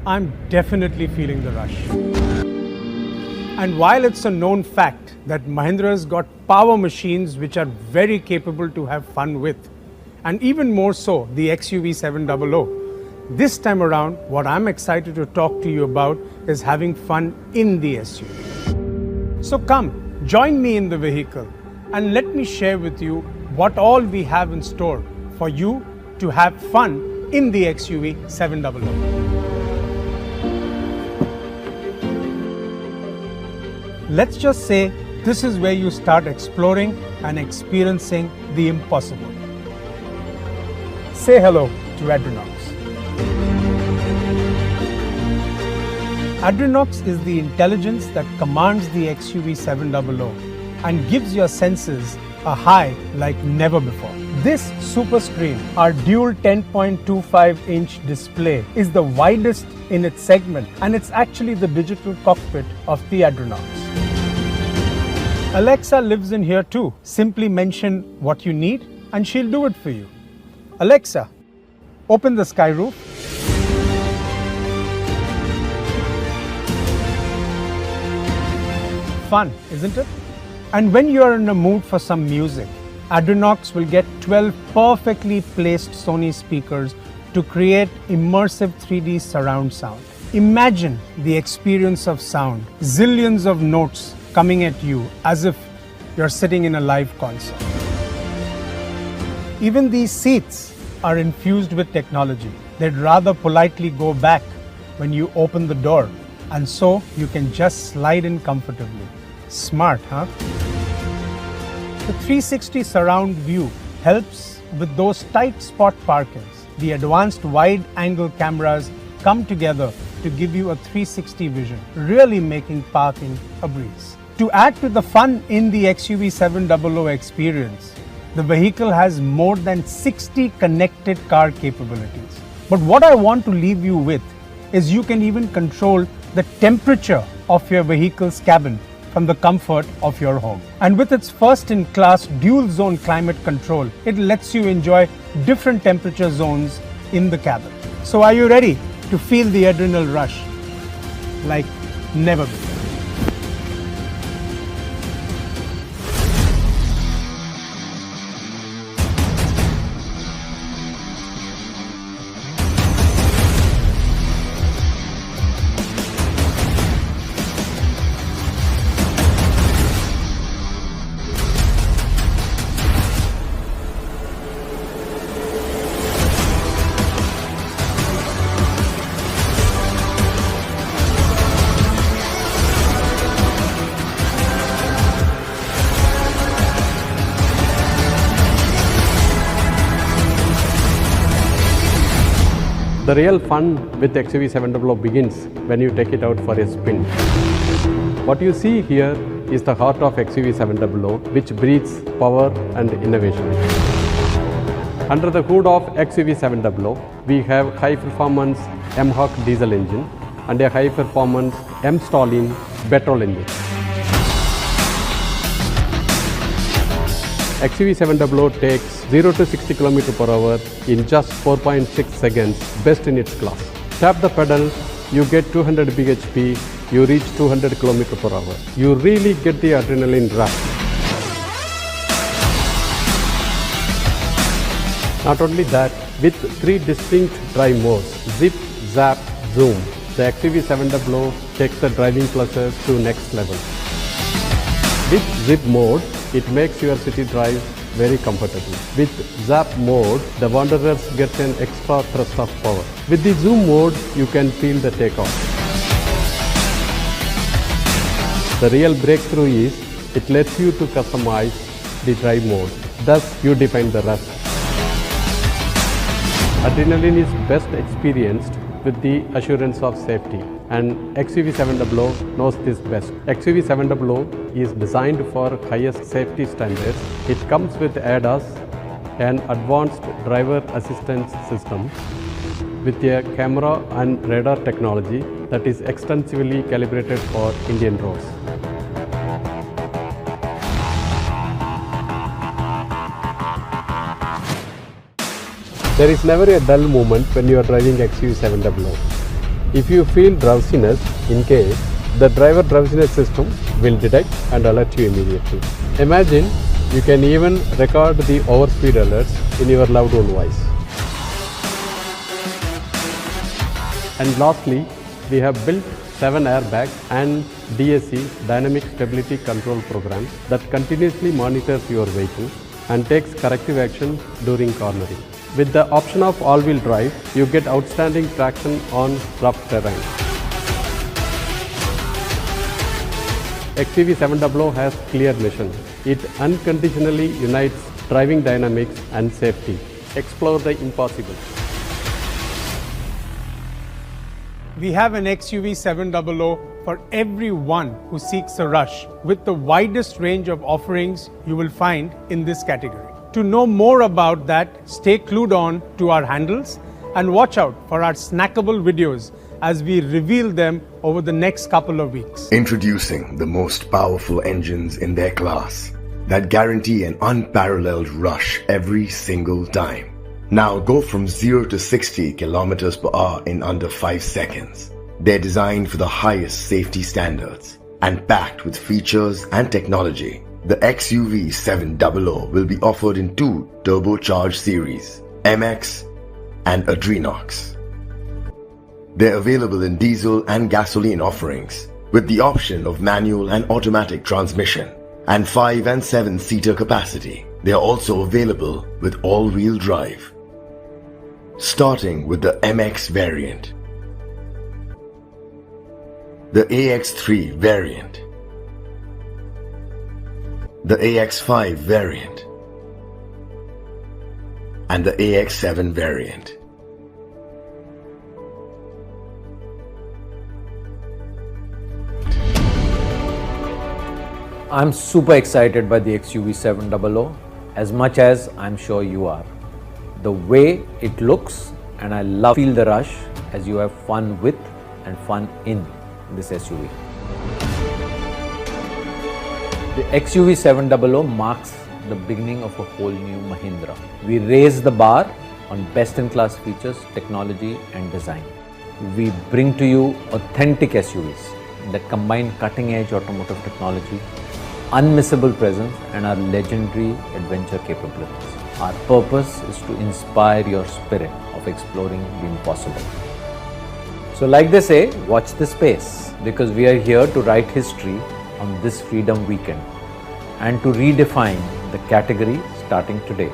I'm definitely feeling the rush. And while it's a known fact that Mahindra's got power machines which are very capable to have fun with, and even more so the XUV 700, this time around what I'm excited to talk to you about is having fun in the SUV. So come, join me in the vehicle and let me share with you what all we have in store for you to have fun in the XUV 700. Let's just say this is where you start exploring and experiencing the impossible. Say hello to Adrenox. Adrenox is the intelligence that commands the XUV 700 and gives your senses a high like never before. This super screen, our dual 10.25-inch display, is the widest in its segment, and it's actually the digital cockpit of the Adrenox. Alexa lives in here too. Simply mention what you need and she'll do it for you. Alexa, open the sky roof. Fun, isn't it? And when you're in a mood for some music, Adrenox will get 12 perfectly placed Sony speakers to create immersive 3D surround sound. Imagine the experience of sound, zillions of notes coming at you as if you're sitting in a live concert. Even these seats are infused with technology. They'd rather politely go back when you open the door, and so you can just slide in comfortably. Smart, huh? The 360 surround view helps with those tight spot parkings. The advanced wide-angle cameras come together to give you a 360 vision, really making parking a breeze. To add to the fun in the XUV 700 experience, the vehicle has more than 60 connected car capabilities. But what I want to leave you with is you can even control the temperature of your vehicle's cabin from the comfort of your home. And with its first-in-class dual-zone climate control, it lets you enjoy different temperature zones in the cabin. So are you ready to feel the adrenal rush like never before? The real fun with XUV 700 begins when you take it out for a spin. What you see here is the heart of XUV 700, which breathes power and innovation. Under the hood of XUV 700, we have high-performance Mhawk diesel engine and a high-performance M-Stallion petrol engine. XUV 700 takes 0 to 60 km per hour in just 4.6 seconds, best in its class. Tap the pedal, you get 200 bhp, you reach 200 km per hour. You really get the adrenaline rush. Not only that, with 3 distinct drive modes, Zip, Zap, Zoom, the XUV 700 takes the driving pleasure to next level. With Zip mode, it makes your city drive very comfortable. With Zap mode, the wanderers get an extra thrust of power. With the Zoom mode, you can feel the takeoff. The real breakthrough is, it lets you to customize the drive mode. Thus, you define the rest. Adrenaline is best experienced with the assurance of safety, and XUV 700 knows this best. XUV 700 is designed for highest safety standards. It comes with ADAS, an advanced driver assistance system, with a camera and radar technology that is extensively calibrated for Indian roads. There is never a dull moment when you are driving XUV 700. If you feel drowsiness in case, the driver drowsiness system will detect and alert you immediately. Imagine you can even record the overspeed alerts in your loved one voice. And lastly, we have built 7 airbags and DSC Dynamic Stability Control program that continuously monitors your vehicle and takes corrective action during cornering. With the option of all-wheel drive, you get outstanding traction on rough terrain. XUV700 has clear mission. It unconditionally unites driving dynamics and safety. Explore the impossible. We have an XUV700 for everyone who seeks a rush, with the widest range of offerings you will find in this category. To know more about that, stay glued on to our handles and watch out for our snackable videos as we reveal them over the next couple of weeks. Introducing the most powerful engines in their class that guarantee an unparalleled rush every single time. Now go from 0 to 60 kilometers per hour in under 5 seconds. They're designed for the highest safety standards and packed with features and technology. The XUV700 will be offered in 2 turbocharged series, MX and Adrenox. They're available in diesel and gasoline offerings with the option of manual and automatic transmission and 5 and 7 seater capacity. They are also available with all-wheel drive. Starting with the MX variant, the AX3 variant, the AX5 variant, and the AX7 variant. I'm super excited by the XUV700 as much as I'm sure you are. The way it looks, and I feel the rush as you have fun with and fun in this SUV. The XUV700 marks the beginning of a whole new Mahindra. We raise the bar on best-in-class features, technology and design. We bring to you authentic SUVs that combine cutting-edge automotive technology, unmissable presence and our legendary adventure capabilities. Our purpose is to inspire your spirit of exploring the impossible. So like they say, watch this space, because we are here to write history on this Freedom Weekend and to redefine the category starting today.